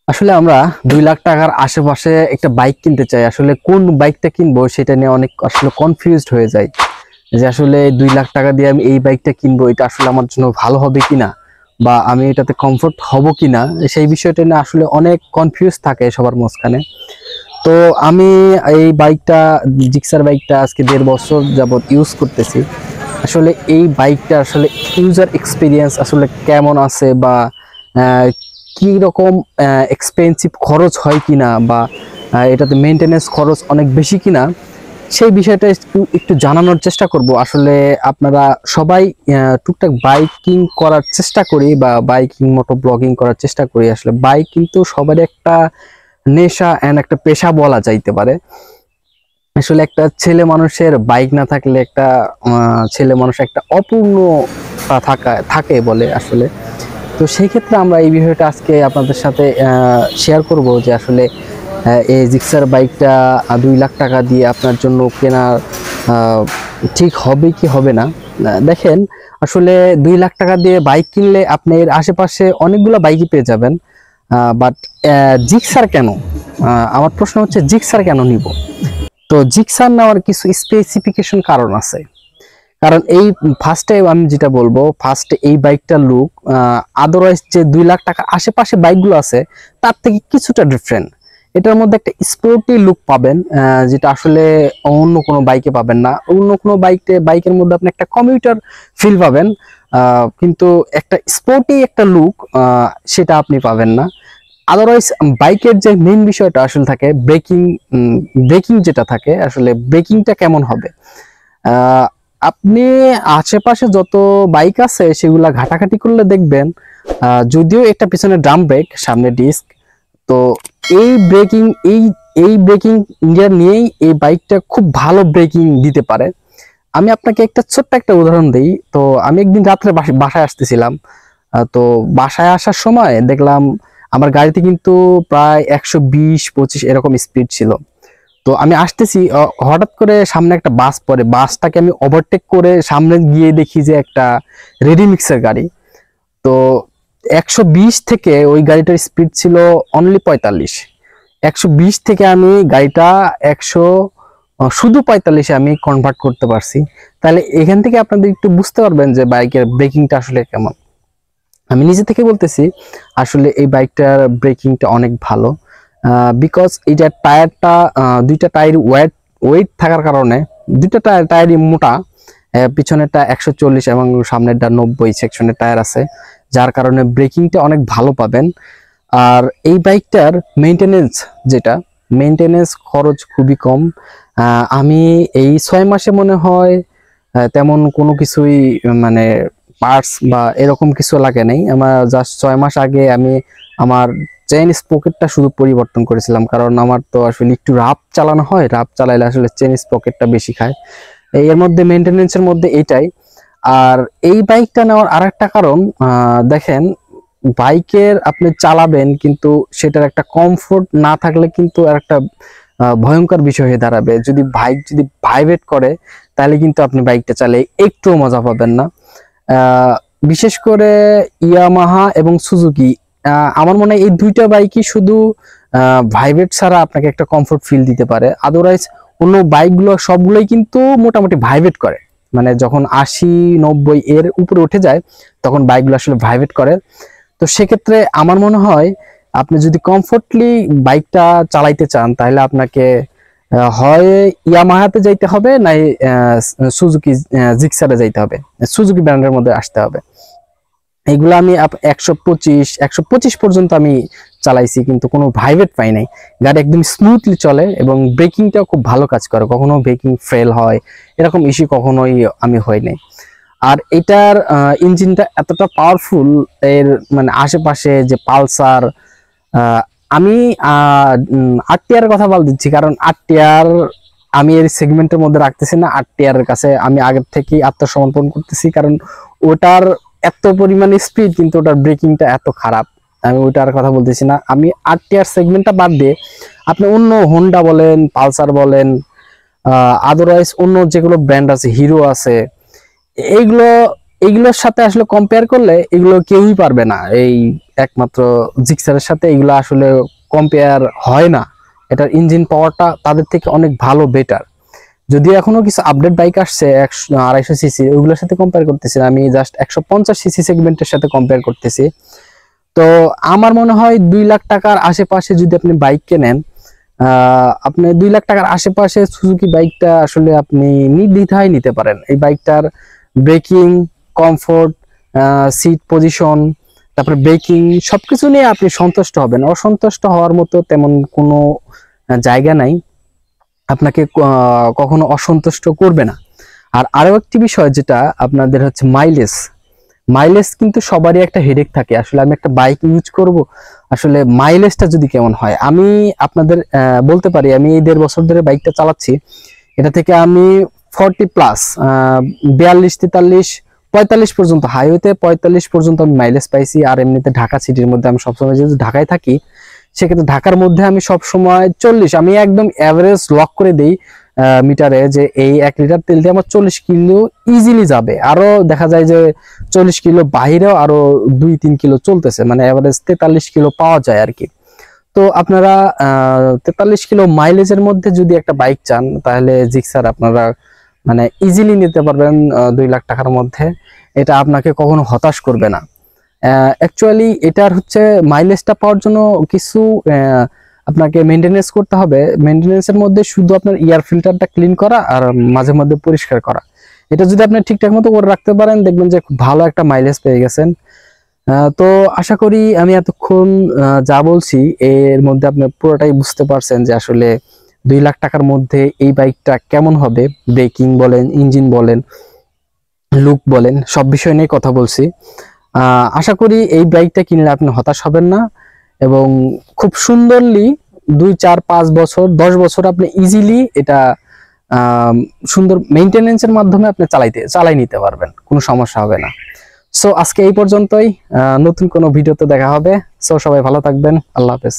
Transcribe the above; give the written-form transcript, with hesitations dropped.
আসলে আমরা 2 লাখ টাকার আশেপাশে একটা বাইক কিনতে চাই। আসলে কোন বাইকটা কিনবো সেটা নিয়ে অনেক আসলে কনফিউজড হয়ে যায়, যে আসলে 2 লাখ টাকা দিয়ে আমি এই বাইকটা কিনবো, এটা আসলে আমার জন্য ভালো হবে কিনা বা আমি এটাতে কমফোর্ট হব কিনা, সেই বিষয়টা নিয়ে আসলে অনেক কনফিউজ থাকে সবার মাঝখানে। তো আমি এই বাইকটা, জিক্সার বাইকটা আজকে 1.5 বছর যাবত ইউজ করতেছি। আসলে এই বাইকটা আসলে ইউজার এক্সপিরিয়েন্স আসলে কেমন আছে, বা কি রকম এক্সপেন্সিভ খরচ হয় কিনা, বা এটাতে মেনটেনেন্স খরচ অনেক বেশি কিনা, সেই বিষয়টা একটু একটু জানানোর চেষ্টা করব। আসলে আপনারা সবাই টুকটাক বাইকিং করার চেষ্টা করি বা বাইকিং মোটো ব্লগিং করার চেষ্টা করি। আসলে বাইক কিন্তু সবারই একটা নেশা এন্ড একটা পেশা বলা যাইতে পারে। আসলে একটা ছেলে মানুষের বাইক না থাকলে একটা ছেলে মানুষ একটা অপূর্ণতা থাকে বলে আসলে। তো সেই ক্ষেত্রে আমরা এই বিষয়টা আজকে আপনাদের সাথে শেয়ার করব, যে আসলে এই জিক্সার বাইকটা 2 লাখ টাকা দিয়ে আপনার জন্য কেনা আহ, ঠিক হবে কি হবে না। দেখেন, আসলে 2 লাখ টাকা দিয়ে বাইক কিনলে আপনি এর আশেপাশে অনেকগুলো বাইকই পেয়ে যাবেন, বাট জিক্সার কেন? আমার প্রশ্ন হচ্ছে, জিক্সার কেন নিব? তো জিক্সার নেওয়ার কিছু স্পেসিফিকেশন কারণ আছে। কারণ এই ফার্স্টে আমি যেটা বলবো, ফার্স্টে এই বাইকটার লুক আদারওয়াইজ যে 2 লাখ টাকার আশেপাশে বাইকগুলো আছে তার থেকে কিছুটা ডিফারেন্ট। এটার মধ্যে একটা স্পোর্টি লুক পাবেন, যেটা আসলে অন্য কোনো বাইকে পাবেন না। অন্য কোনো বাইকের মধ্যে আপনি একটা কমিউটার ফিল পাবেন, কিন্তু একটা স্পোর্টি একটা লুক সেটা আপনি পাবেন না। আদারওয়াইজ বাইকের যে মেইন বিষয়টা আসলে থাকে ব্রেকিং। ব্রেকিং যেটা থাকে, আসলে ব্রেকিংটা কেমন হবে, আহ, আপনি আশেপাশে যত বাইক আছে সেগুলা ঘাটাঘাটি করলে দেখবেন, যদিও একটা পিছনে ড্রাম ব্রেক, সামনে ডিস্ক, তো এই ব্রেকিং এই এই ব্রেকিং ইন্ডিয়া নিয়েই এই বাইকটা খুব ভালো ব্রেকিং দিতে পারে। আমি আপনাকে একটা ছোট্ট একটা উদাহরণ দিই। তো আমি একদিন রাত্রে বাসায় আসতেছিলাম। তো বাসায় আসার সময় দেখলাম আমার গাড়িতে কিন্তু প্রায় 120-25 এরকম স্পিড ছিল। তো আমি আসতেছি, হঠাৎ করে সামনে একটা বাস পড়ে, বাসটাকে আমি ওভারটেক করে সামনে গিয়ে দেখি যে একটা রেডিমিক্সের গাড়ি। তো 120 থেকে ওই গাড়িটার স্পিড ছিল অনলি 45। 120 থেকে আমি গাড়িটা 100 শুধু 45-এ আমি কনভার্ট করতে পারছি। তাহলে এখান থেকে আপনাদের একটু বুঝতে পারবেন যে বাইকের ব্রেকিংটা আসলে কেমন। আমি নিজে থেকে বলতেছি, আসলে এই বাইকটার ব্রেকিংটা অনেক ভালো, বিকজ এইটার টায়ারটা, দুইটা টায়ার ওয়েট থাকার কারণে, দুইটা টায়ারই মোটা। পিছনেরটা 140 এবং সামনেরটা 90 সেকশনের টায়ার আছে, যার কারণে ব্রেকিংটা অনেক ভালো পাবেন। আর এই বাইকটার মেইনটেনেন্স, যেটা মেইনটেনেন্স খরচ খুবই কম। আমি এই 6 মাসে মনে হয় তেমন কোনো কিছুই, মানে পার্টস বা এরকম কিছু লাগে নাই। আমার জাস্ট 6 মাস আগে আমি আমার চেইন স্পকেটটা শুধু পরিবর্তন করেছিলাম, কারণ আমার তো আসলে একটু রাফ চালানো হয়, রাফ চালাইলে আসলে চেইন স্পকেটটা বেশি খায়। এর মধ্যে মেনটেনেন্সের মধ্যে এটাই। আর এই বাইকটা নেওয়ার আরেকটা কারণ, দেখেন, বাইকের আপনি চালাবেন কিন্তু সেটার একটা কমফোর্ট না থাকলে কিন্তু একটা ভয়ঙ্কর বিষয় হয়ে দাঁড়াবে। যদি বাইক যদি ভাইব্রেট করে তাহলে কিন্তু আপনি বাইকটা চালিয়ে একটু মজা পাবেন না। আহ, বিশেষ করে ইয়ামাহা এবং সুজুকি, আমার মনে হয় এই দুইটা বাইকই শুধু ভাইব্রেট ছাড়া আপনাকে একটা কমফোর্ট ফিল দিতে পারে। আদারওয়াইজ অন্য বাইকগুলো সবগুলোই কিন্তু মোটামুটি ভাইব্রেট করে, মানে যখন 80-90 এর উপরে উঠে যায় তখন বাইকগুলো আসলে ভাইব্রেট করে। তো সেক্ষেত্রে আমার মনে হয় আপনি যদি কমফোর্টলি বাইকটা চালাইতে চান তাহলে আপনাকে হয় ইয়ামাহাতে যাইতে হবে, নাই সুজুকি জিক্সারে যাইতে হবে, সুজুকি ব্র্যান্ডের মধ্যে আসতে হবে। এগুলো আমি 125 পর্যন্ত আমি চালাইছি, কিন্তু কোনো ভাইব্রেট পাই নাই। গাড়ি একদম স্মুথলি চলে এবং ব্রেকিংটাও খুব ভালো কাজ করে, কখনো ব্রেকিং ফেল হয় এরকম ইস্যু কখনোই আমি হয় নাই। আর এটার ইঞ্জিনটা এতটা পাওয়ারফুল, এর মানে আশেপাশে যে পালসার, আমি আরটিআর কথা বল দিচ্ছি, কারণ আরটিআর আমি এর সেগমেন্টের মধ্যে রাখতেছি না। আরটিআর এর কাছে আমি আগের থেকেই আত্মসমর্পণ করতেছি, কারণ ওটার এত পরিমাণ স্পিড কিন্তু ওটার ব্রেকিংটা এত খারাপ। আমি ওইটার কথা বলতেছি না, আমি আরটিআর সেগমেন্টটা বাদ দিয়ে আপনি অন্য হোন্ডা বলেন, পালসার বলেন, আদারওয়াইজ অন্য যেগুলো ব্র্যান্ড আছে, হিরো আছে, এইগুলো এইগুলোর সাথে আসলে কম্পেয়ার করলে এগুলো কেউই পারবে না, এই একমাত্র জিক্সারের সাথে এগুলো আসলে কম্পেয়ার হয় না। এটার ইঞ্জিন পাওয়ারটা তাদের থেকে অনেক ভালো, বেটার। যদিও এখনো কিছু আপডেট বাইক আসছে 250 সিসি, ওইগুলোর সাথে কম্পেয়ার করতেছি না, আমি জাস্ট 150 সিসি সেগমেন্টের সাথে কম্পেয়ার করতেছি। তো আমার মনে হয় 2 লাখ টাকার আশেপাশে যদি আপনি বাইক কেনেন, আপনি 2 লাখ টাকার আশেপাশে সুজুকি বাইকটা আসলে আপনি নির্দ্বিধায় নিতে পারেন। এই বাইকটার ব্রেকিং, কমফোর্ট, সিট পজিশন, তারপরে ব্রেকিং, সবকিছু নিয়ে আপনি সন্তুষ্ট হবেন। অসন্তুষ্ট হওয়ার মতো তেমন কোনো জায়গা নাই, আপনাকে কখনো অসন্তুষ্ট করবে না। আর আরো একটি বিষয় যেটা আপনাদের হচ্ছে মাইলেজ। মাইলেজ কিন্তু সবারই একটা হেডেক থাকে, আসলে আমি একটা বাইক ইউজ করব, আসলে মাইলেজটা যদি কেমন হয়। আমি আপনাদের বলতে পারি, আমি এই 1.5 বছর ধরে বাইকটা চালাচ্ছি, এটা থেকে আমি 40+, 42, 43, 45 পর্যন্ত, হাইওয়েতে 45 পর্যন্ত আমি মাইলেজ পাইছি। আর এমনিতে ঢাকা সিটির মধ্যে আমি সবসময় যেহেতু ঢাকায় থাকি, সেক্ষেত্রে ঢাকার মধ্যে আমি সবসময় 40, আমি একদম অ্যাভারেজ লক করে দিই মিটারে, যে এই 1 লিটার তেল দিয়ে আমার 40 কিলো ইজিলি যাবে। আরো দেখা যায় যে 40 কিলো বাহিরেও আরো 2-3 কিলো চলতেছে, মানে অ্যাভারেজ 43 কিলো পাওয়া যায় আর কি। তো আপনারা 43 কিলো মাইলেজের মধ্যে যদি একটা বাইক চান, তাহলে জিক্সার আপনারা মানে ইজিলি নিতে পারবেন 2 লাখ টাকার মধ্যে। এটা আপনাকে কখনো হতাশ করবে না। অ্যাকচুয়ালি এটার হচ্ছে মাইলেজটা পাওয়ার জন্য কিছু আপনাকে মেনটেনেন্স করতে হবে। মেনটেনেন্সের মধ্যে শুধু আপনার এয়ার ফিল্টারটা ক্লিন করা আর মাঝে মধ্যে পরিষ্কার করা, এটা যদি আপনি ঠিকঠাক মতো করে রাখতে পারেন, দেখবেন যে খুব ভালো একটা মাইলেজ পেয়ে গেছেন। তো আশা করি আমি এতক্ষণ যা বলছি এর মধ্যে আপনি পুরোটাই বুঝতে পারছেন যে আসলে 2 লাখ টাকার মধ্যে এই বাইকটা কেমন হবে। ব্রেকিং বলেন, ইঞ্জিন বলেন, লুক বলেন, সব বিষয় নিয়ে কথা বলছি। আশা করি এই বাইকটা কিনলে আপনি হতাশ হবেন না, এবং খুব সুন্দরলি 2, 4, 5 বছর, 10 বছর আপনি ইজিলি এটা সুন্দর মেইনটেনেন্সের মাধ্যমে আপনি চালাই নিতে পারবেন, কোনো সমস্যা হবে না। সো আজকে এই পর্যন্তই, নতুন কোনো ভিডিওতে দেখা হবে। সো সবাই ভালো থাকবেন, আল্লাহ হাফেজ।